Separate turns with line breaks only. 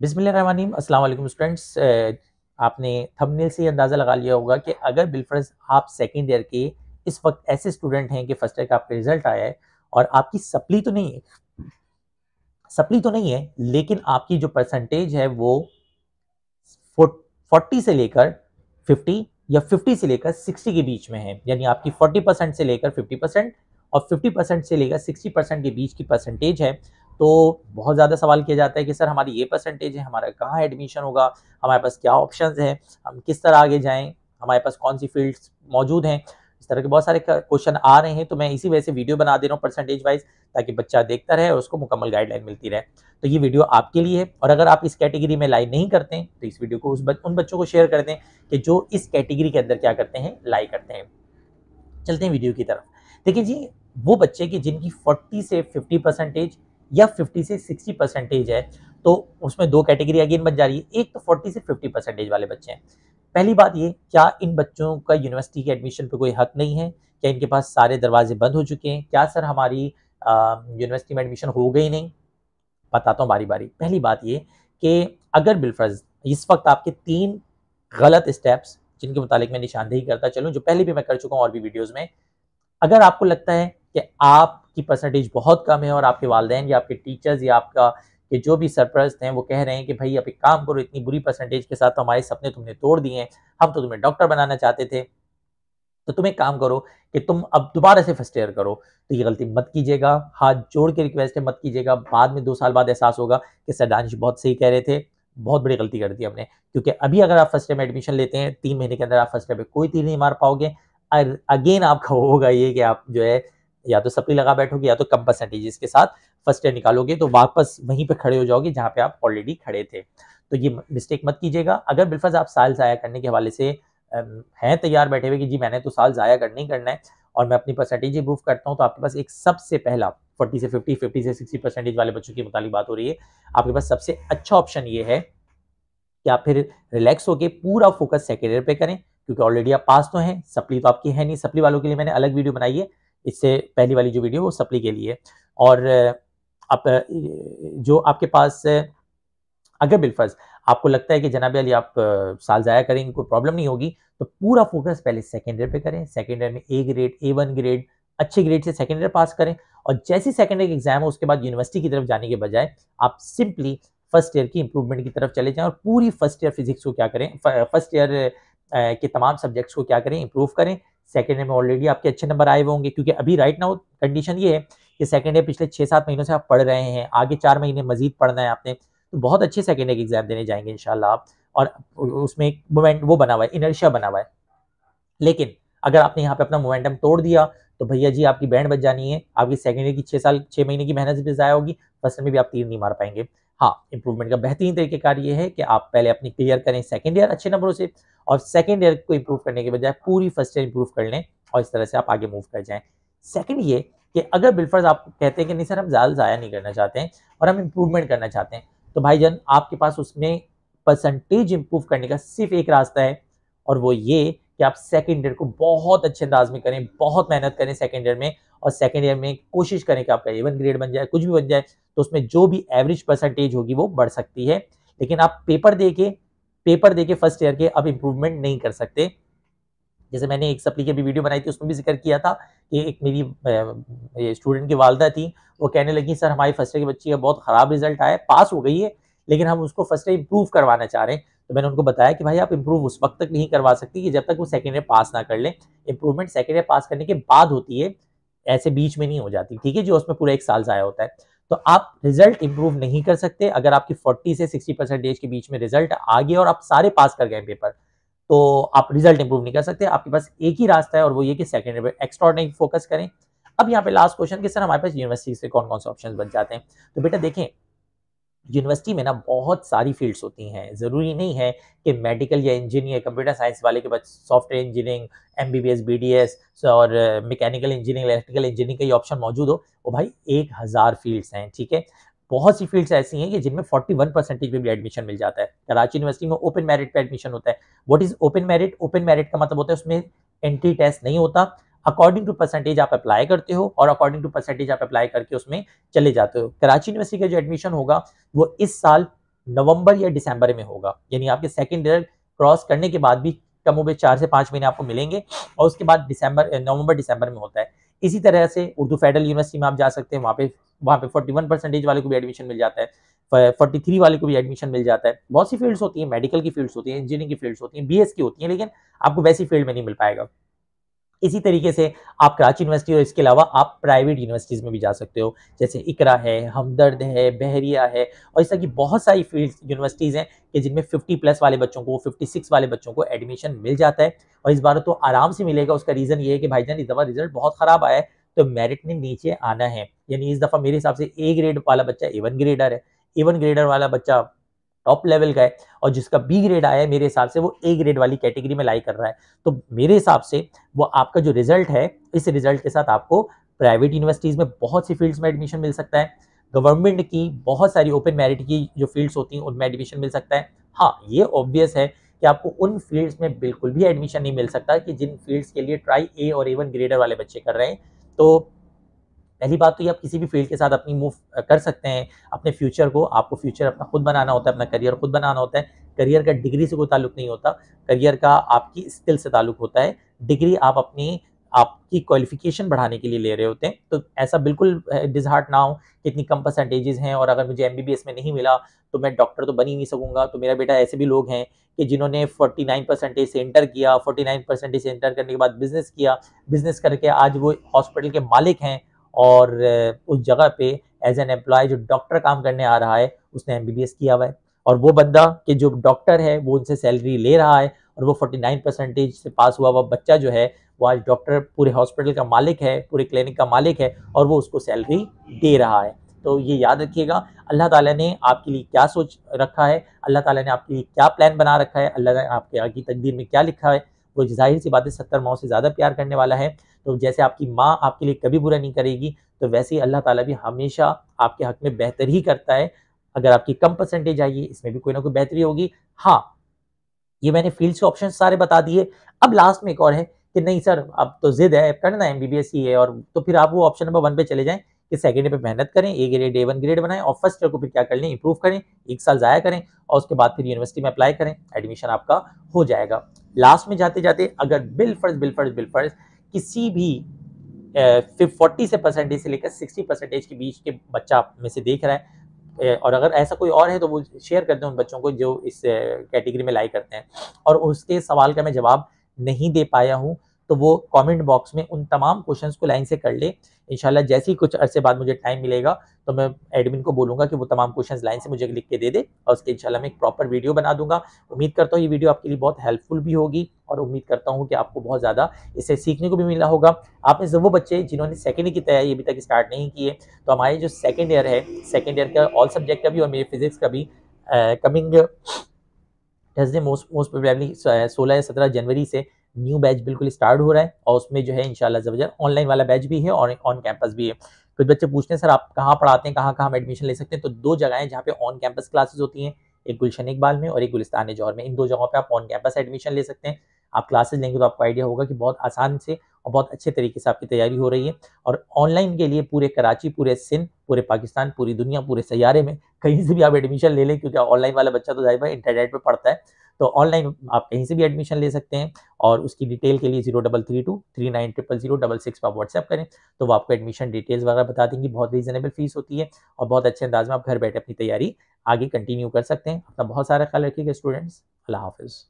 बिस्मिल्लाहिर्रहमानिर्रहीम। अस्सलाम वालेकुम स्टूडेंट्स। आपने थंबनेल से अंदाज़ा लगा लिया होगा कि अगर बिलफर्ज आप सेकंड ईयर के इस वक्त ऐसे स्टूडेंट हैं कि फर्स्ट ईयर का आपका रिजल्ट आया है और आपकी सप्ली तो नहीं है, लेकिन आपकी जो परसेंटेज है वो 40 से लेकर 50 या 50 से लेकर 60 के बीच में है। यानी आपकी 40% से लेकर 50% और 50% से लेकर 60% के बीच की परसेंटेज है। तो बहुत ज़्यादा सवाल किया जाता है कि सर हमारी ये परसेंटेज है, हमारा कहाँ एडमिशन होगा, हमारे पास क्या ऑप्शंस हैं, हम किस तरह आगे जाएं, हमारे पास कौन सी फील्ड्स मौजूद हैं। इस तरह के बहुत सारे क्वेश्चन आ रहे हैं, तो मैं इसी वजह से वीडियो बना दे रहा हूँ परसेंटेज वाइज, ताकि बच्चा देखता रहे और उसको मुकम्मल गाइडलाइन मिलती रहे। तो ये वीडियो आपके लिए है, और अगर आप इस कैटेगरी में लाई नहीं करते हैं तो इस वीडियो को उन बच्चों को शेयर कर दें कि जो इस कैटेगरी के अंदर क्या करते हैं, लाई करते हैं। चलते हैं वीडियो की तरफ। देखिए जी, वो बच्चे की जिनकी 40 से 50 परसेंटेज या 50 से 60 परसेंटेज है, तो उसमें दो कैटेगरी अगेन बन जा रही है। एक तो 40 से 50 परसेंटेज वाले बच्चे हैं। पहली बात ये, क्या इन बच्चों का यूनिवर्सिटी के एडमिशन पे कोई हक नहीं है? क्या इनके पास सारे दरवाजे बंद हो चुके हैं? क्या सर हमारी यूनिवर्सिटी में एडमिशन हो गई नहीं? बताता हूँ बारी बारी। पहली बात ये कि अगर बिलफर्ज इस वक्त आपके 3 गलत स्टेप्स, जिनके मुतालिक मैं निशानदेही करता चलूँ, जो पहले भी मैं कर चुका हूँ और भी वीडियोस में, अगर आपको लगता है कि आपकी परसेंटेज बहुत कम है और आपके वालिदैन या आपके टीचर्स या आपका के जो भी सरपरस्त हैं वो कह रहे हैं कि भाई आप एक काम करो, इतनी बुरी परसेंटेज के साथ तो हमारे सपने तुमने तोड़ दिए हैं, हम तो तुम्हें डॉक्टर बनाना चाहते थे, तो तुम एक काम करो कि तुम अब दोबारा से फर्स्ट ईयर करो। तो ये गलती मत कीजिएगा, हाथ जोड़ के रिक्वेस्ट है, मत कीजिएगा। बाद में 2 साल बाद एहसास होगा कि सर दानिश बहुत सही कह रहे थे, बहुत बड़ी गलती कर दी हमने। क्योंकि अभी अगर आप फर्स्ट ईयर में एडमिशन लेते हैं, 3 महीने के अंदर आप फर्स्ट ईयर में कोई तीर नहीं मार पाओगे। और अगेन आपका होगा ये कि आप जो है या तो सप्ली लगा बैठोगे या तो कम परसेंटेजेस के साथ फर्स्ट ईयर निकालोगे, तो वापस वहीं पे खड़े हो जाओगे जहाँ पे आप ऑलरेडी खड़े थे। तो ये मिस्टेक मत कीजिएगा। अगर बिलफर्ज आप साल ज़ाया करने के हवाले से हैं तैयार बैठे हुए कि जी मैंने तो साल ज़ाया करना ही करना है और मैं अपनी परसेंटेज इंप्रूव करता हूँ, तो आपके पास एक सबसे पहला 40 से 50, 50 से 60 परसेंटेज वाले बच्चों की मुतालिक बात हो रही है, आपके पास सबसे अच्छा ऑप्शन ये है कि आप फिर रिलैक्स होके पूरा फोकस सेकेंड ईयर पे करें, क्योंकि ऑलरेडी आप पास तो हैं, सप्ली तो आपकी है नहीं। सप्ली वालों के लिए मैंने अलग वीडियो बनाई है, इससे पहली वाली जो वीडियो वो सप्ली के लिए। और आप जो आपके पास अगर बिलफर्ज आपको लगता है कि जनाब अली आप साल ज़ाया करेंगे कोई प्रॉब्लम नहीं होगी, तो पूरा फोकस पहले सेकेंड ईयर पे करें। सेकेंड ईयर में ए ग्रेड, A1 ग्रेड, अच्छे ग्रेड से सेकेंड ईयर पास करें, और जैसी सेकेंड ईयर एग्जाम हो उसके बाद यूनिवर्सिटी की तरफ जाने के बजाय आप सिंपली फर्स्ट ईयर की इंप्रूवमेंट की तरफ चले जाएं और पूरी फर्स्ट ईयर फिजिक्स को क्या करें, फर्स्ट ईयर के तमाम सब्जेक्ट्स को क्या करें, इंप्रूव करें। सेकेंड ईयर में ऑलरेडी आपके अच्छे नंबर आए हुए होंगे, क्योंकि अभी राइट नाउ कंडीशन ये है कि सेकेंड ईयर पिछले 6-7 महीनों से आप पढ़ रहे हैं, आगे 4 महीने मजीद पढ़ना है आपने, तो बहुत अच्छे सेकेंड ईयर एग्जाम देने जाएंगे इंशाल्लाह आप। और उसमें एक मोमेंट वो बना हुआ है, इनर्शिया बना हुआ है। लेकिन अगर आपने यहाँ पे अपना मोमेंटम तोड़ दिया, तो भैया जी आपकी बैंड बज जानी है, आपकी सेकेंड ईयर की 6 महीने की मेहनत भी ज़ाया होगी, फर्स्ट में भी आप तीर नहीं मार पाएंगे। हाँ, इंप्रूवमेंट का बेहतरीन तरीकेकार ये है कि आप पहले अपनी क्लियर करें सेकेंड ईयर अच्छे नंबरों से, और सेकेंड ईयर को इंप्रूव करने के बजाय पूरी फर्स्ट ईयर इंप्रूव कर लें, और इस तरह से आप आगे मूव कर जाएं। सेकेंड ये कि अगर बिलफर्ज आप कहते हैं कि नहीं सर हम ज़्यादा ज़ाया नहीं करना चाहते हैं और हम इंप्रूवमेंट करना चाहते हैं, तो भाईजान आपके पास उसमें परसेंटेज इंप्रूव करने का सिर्फ एक रास्ता है, और वो ये कि आप सेकेंड ईयर को बहुत अच्छे अंदाज में करें, बहुत मेहनत करें सेकेंड ईयर में, और सेकेंड ईयर में कोशिश करें कि आपका A1 ग्रेड बन जाए, कुछ भी बन जाए, तो उसमें जो भी एवरेज परसेंटेज होगी वो बढ़ सकती है। लेकिन आप पेपर देके फर्स्ट ईयर के अब इंप्रूवमेंट नहीं कर सकते। जैसे मैंने एक सप्ली की भी वीडियो बनाई थी, उसमें भी जिक्र किया था कि एक मेरी स्टूडेंट की वालदा थी, वो कहने लगी सर हमारी फर्स्ट ईयर की बच्ची का बहुत ख़राब रिजल्ट आया, पास हो गई है लेकिन हम उसको फर्स्ट ईयर इंप्रूव करवाना चाह रहे हैं। तो मैंने उनको बताया कि भाई आप इंप्रूव उस वक्त तक नहीं करवा सकती कि जब तक वो सेकेंड ईयर पास ना कर ले। इंप्रूवमेंट सेकेंड ईयर पास करने के बाद होती है, ऐसे बीच में नहीं हो जाती, ठीक है, जो उसमें पूरा 1 साल ज़ाया होता है। तो आप रिजल्ट इंप्रूव नहीं कर सकते। अगर आपकी 40 से 60 परसेंटेज के बीच में रिजल्ट आ गया और आप सारे पास कर गए पेपर, तो आप रिजल्ट इंप्रूव नहीं कर सकते। आपके पास एक ही रास्ता है, और वो ये कि सेकेंड ईयर पे एक्स्ट्राऑर्डिनरी फोकस करें। अब यहाँ पे लास्ट क्वेश्चन कि सर हमारे पास यूनिवर्सिटी से कौन कौन से ऑप्शन बन जाते हैं। तो बेटा देखें, यूनिवर्सिटी में ना बहुत सारी फील्ड्स होती हैं, ज़रूरी नहीं है कि मेडिकल या इंजीनियर कंप्यूटर साइंस वाले के पास सॉफ्टवेयर इंजीनियरिंग, MBBS, BDS और मैकेनिकल इंजीनियरिंग, इलेक्ट्रिकल इंजीनियरिंग का ये ऑप्शन मौजूद हो। वो भाई 1000 फील्ड्स हैं, ठीक है। बहुत सी फील्ड्स ऐसी हैं कि जिनमें 41 परसेंटेज में भी एडमिशन मिल जाता है। कराची यूनिवर्सिटी में ओपन मेरिट पे एडमिशन होता है। What is open merit? Open merit का मतलब होता है उसमें एंट्री टेस्ट नहीं होता। अकॉर्डिंग टू परसेंटेज आप अप्लाई करते हो, और अकॉर्डिंग टू परसेंटेज आप अप्लाई करके उसमें चले जाते हो। कराची यूनिवर्सिटी का जो एडमिशन होगा वो इस साल नवंबर या दिसंबर में होगा, यानी आपके सेकंड ईयर क्रॉस करने के बाद भी कमोबेश 4 से 5 महीने आपको मिलेंगे और उसके बाद नवंबर दिसंबर में होता है। इसी तरह से उर्दू फेडरल यूनिवर्सिटी में आप जा सकते हैं, वहाँ पे 41% वाले को भी एडमिशन मिल जाता है, 43 वाले को भी एडमिशन मिल जाता है। बहुत सी फील्ड्स होती हैं, मेडिकल की फील्ड्स होती हैं, इंजीनियरिंग की फील्ड्स होती हैं, बीएस की होती हैं, लेकिन आपको वैसी फील्ड में नहीं मिल पाएगा। इसी तरीके से आप कराची यूनिवर्सिटी और इसके अलावा आप प्राइवेट यूनिवर्सिटीज़ में भी जा सकते हो, जैसे इकरा है, हमदर्द है, बहरिया है और इस तरह की बहुत सारी फील्ड्स यूनिवर्सिटीज़ हैं कि जिनमें 50 प्लस वाले बच्चों को, 56 वाले बच्चों को एडमिशन मिल जाता है और इस बार तो आराम से मिलेगा। उसका रीज़न ये है कि भाईजान इस दफ़ा रिजल्ट बहुत ख़राब आया है, तो मेरिट ने नीचे आना है, यानी इस दफ़ा मेरे हिसाब से ए ग्रेड वाला बच्चा A1 ग्रेडर है, A1 ग्रेडर वाला बच्चा टॉप लेवल का है और जिसका बी ग्रेड आया है मेरे हिसाब से वो ए ग्रेड वाली कैटेगरी में लाई कर रहा है। तो मेरे हिसाब से वो आपका जो रिजल्ट है, इस रिजल्ट के साथ आपको प्राइवेट यूनिवर्सिटीज़ में बहुत सी फील्ड्स में एडमिशन मिल सकता है। गवर्नमेंट की बहुत सारी ओपन मेरिट की जो फील्ड्स होती हैं उनमें एडमिशन मिल सकता है। हाँ, ये ऑब्वियस है कि आपको उन फील्ड्स में बिल्कुल भी एडमिशन नहीं मिल सकता कि जिन फील्ड्स के लिए ट्राई ए और A1 ग्रेडर वाले बच्चे कर रहे हैं। तो पहली बात तो ये आप किसी भी फील्ड के साथ अपनी मूव कर सकते हैं। अपने फ्यूचर को, आपको फ्यूचर अपना खुद बनाना होता है, अपना करियर खुद बनाना होता है। करियर का डिग्री से कोई ताल्लुक नहीं होता, करियर का आपकी स्किल से ताल्लुक होता है। डिग्री आप आपकी क्वालिफिकेशन बढ़ाने के लिए ले रहे होते हैं। तो ऐसा बिल्कुल डिसहार्ट ना हो कि इतनी कम परसेंटेजेस हैं और अगर मुझे एमबीबीएस में नहीं मिला तो मैं डॉक्टर तो बन ही नहीं सकूंगा। तो मेरा बेटा, ऐसे भी लोग हैं कि जिन्होंने 49% से इंटर किया, 49% से इंटर करने के बाद बिजनेस किया, बिजनेस करके आज वो हॉस्पिटल के मालिक हैं और उस जगह पे एज एन एम्प्लॉय जो डॉक्टर काम करने आ रहा है उसने एमबीबीएस किया हुआ है और वो बंदा कि जो डॉक्टर है वो उनसे सैलरी ले रहा है और वो 49% से पास हुआ बच्चा जो है वो आज डॉक्टर, पूरे हॉस्पिटल का मालिक है, पूरे क्लिनिक का मालिक है और वो उसको सैलरी दे रहा है। तो ये याद रखिएगा, अल्लाह ताला ने आपके लिए क्या सोच रखा है, अल्लाह ताला ने आपके लिए क्या प्लान बना रखा है, अल्लाह ने आपके आगे तकदीर में क्या लिखा है, वो जाहिर सी बात है 70 माओ से ज़्यादा प्यार करने वाला है। तो जैसे आपकी माँ आपके लिए कभी बुरा नहीं करेगी, तो वैसे ही अल्लाह ताला भी हमेशा आपके हक में बेहतर ही करता है। अगर आपकी कम परसेंटेज आई है, इसमें भी कोई ना कोई बेहतरी होगी। हाँ, ये मैंने फील्ड्स के ऑप्शन सारे बता दिए। अब लास्ट में एक और है कि नहीं सर, अब तो ज़िद है, करना एमबीबीएस ही है, और तो फिर आप वो ऑप्शन नंबर 1 पे चले जाएँ कि सेकंड ईयर पे मेहनत करें, ए ग्रेड, A1 ग्रेड बनाएँ और फर्स्ट ईयर को फिर क्या कर लें, इंप्रूव करें, 1 साल ज़ाया करें और उसके बाद फिर यूनिवर्सिटी में अप्लाई करें, एडमिशन आपका हो जाएगा। लास्ट में जाते-जाते अगर बिलफ़र्ज़ किसी भी 40 से परसेंटेज से लेकर 60% के बीच के बच्चा आप में से देख रहा है, और अगर ऐसा कोई और है तो वो शेयर कर दें उन बच्चों को जो इस कैटेगरी में लाई करते हैं और उसके सवाल का मैं जवाब नहीं दे पाया हूँ, तो वो कमेंट बॉक्स में उन तमाम क्वेश्चंस को लाइन से कर ले। इंशाल्लाह जैसे ही कुछ अरसे बाद मुझे टाइम मिलेगा तो मैं एडमिन को बोलूँगा कि वो तमाम क्वेश्चंस लाइन से मुझे लिख के दे दे और उसके इंशाल्लाह मैं एक प्रॉपर वीडियो बना दूँगा। उम्मीद करता हूँ ये वीडियो आपके लिए बहुत हेल्पफुल भी होगी और उम्मीद करता हूँ कि आपको बहुत ज़्यादा इससे सीखने को भी मिला होगा। आप में से वो बच्चे जिन्होंने सेकंड ईयर की तैयारी अभी तक स्टार्ट नहीं की है, तो हमारे जो सेकंड ईयर है, सेकंड ईयर का ऑल सब्जेक्ट का भी और मेरे फिजिक्स का भी कमिंग थर्सडे मोस्ट प्रोबेबली 16 या 17 जनवरी से न्यू बैच बिल्कुल स्टार्ट हो रहा है और उसमें जो है इंशाल्लाह ज़बरदस्त ऑनलाइन वाला बैच भी है और ऑन कैंपस भी है। कुछ बच्चे पूछते हैं सर आप कहाँ पढ़ाते हैं, कहाँ हम एडमिशन ले सकते हैं? तो 2 जगह हैं जहाँ पे ऑन कैंपस क्लासेस होती हैं, एक गुलशन इकबाल में और एक गुलिस्तान ए जौहर में। इन 2 जगहों पे आप ऑन कैंपस एडमिशन ले सकते हैं। आप क्लासेस लेंगे तो आपको आइडिया होगा कि बहुत आसान से और बहुत अच्छे तरीके से आपकी तैयारी हो रही है और ऑनलाइन के लिए पूरे कराची, पूरे सिंध, पूरे पाकिस्तान, पूरी दुनिया, पूरे सैयारे में कहीं से भी आप एडमिशन ले लें, क्योंकि ऑनलाइन वाला बच्चा तो ज़ाहिर है इंटरनेट पे पढ़ता है। तो ऑनलाइन आप कहीं से भी एडमिशन ले सकते हैं और उसकी डिटेल के लिए 0332 390006 पर आप व्हाट्सएप करें तो वो आपको एडमिशन डिटेल्स वगैरह बता देंगी। बहुत रीजनेबल फीस होती है और बहुत अच्छे अंदाज में आप घर बैठे अपनी तैयारी आगे कंटिन्यू कर सकते हैं। अपना बहुत सारा ख्याल रखिएगा स्टूडेंट्स। अल्लाह हाफिज़।